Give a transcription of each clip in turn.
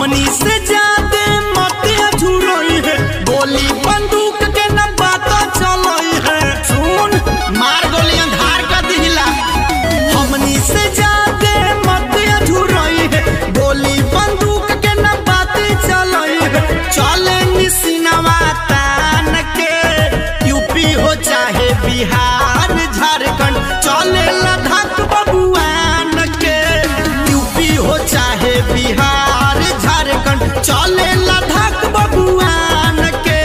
हमनी से ज्यादा मत झुरई है, गोली बंदूक के न बात चलई है। सुन मार गोली अंधार का दिला, हमनी से ज्यादा मत झुरई है, गोली बंदूक के न बात चलई है। चले निसिनवा तान के, यूपी हो चाहे बिहार झारखंड, चले लद्दाख बबुआन के, यूपी हो चाहे बिहार झारखंड, चले लद्दाख बबुआन के,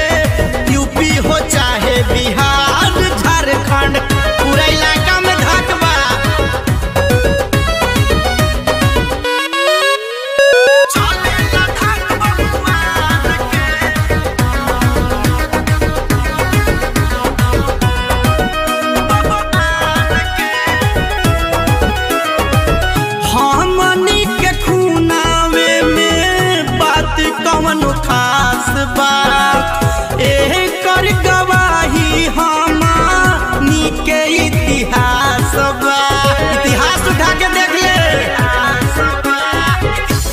यूपी हो चाहे बिहार झारखंड, पूरा इलाका में धाक बा। चले लद्दाख बबुआन के, हमनी के खूनावे में बात कौन खास बा, एकर गवाही हमनी के इतिहास बा। इतिहास उठा के देख ले,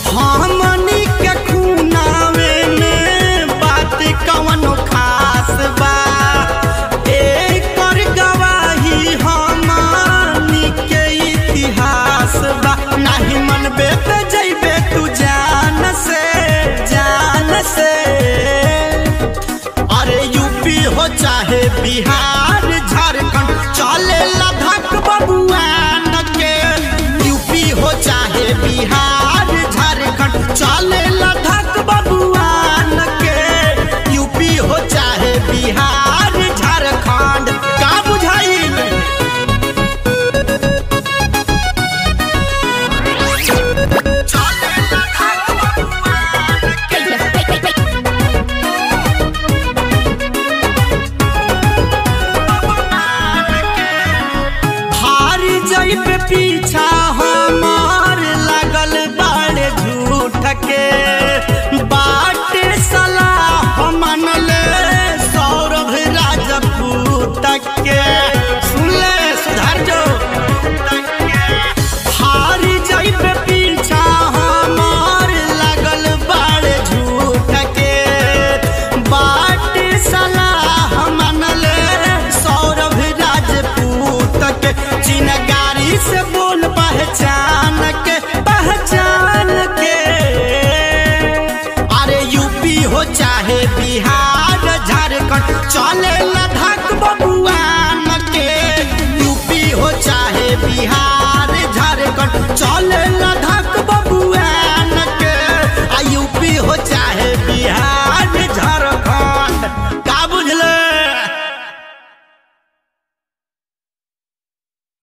हमनी के खूनावे में बात कौन खास बा, एकर गवाही हमनी के इतिहास बा। नहीं मनबे पे जइबे तू जान से, जान से। अरे यूपी हो चाहे बिहार झारखंड, चले लद्दाख बबुआन के, यूपी हो चाहे बिहार झारखंड, चले लद्दाख बबुआन के, यूपी हो चाहे बिहार झारखंड। का बुझाई पे पीछा हमार लागल बाड़े झूठ के, बाटे सलाह मनले सौरभ राजपूत के। सुन ले सुधार जो, हारी जाई पे पीछा हमार लागल बाड़े झूठ के, बाटे सलाह मनले सौरभ राजपूत के। चिनगारी से बोल पहचान के, पहचान के। अरे यूपी हो चाहे बिहार झारखंड, चले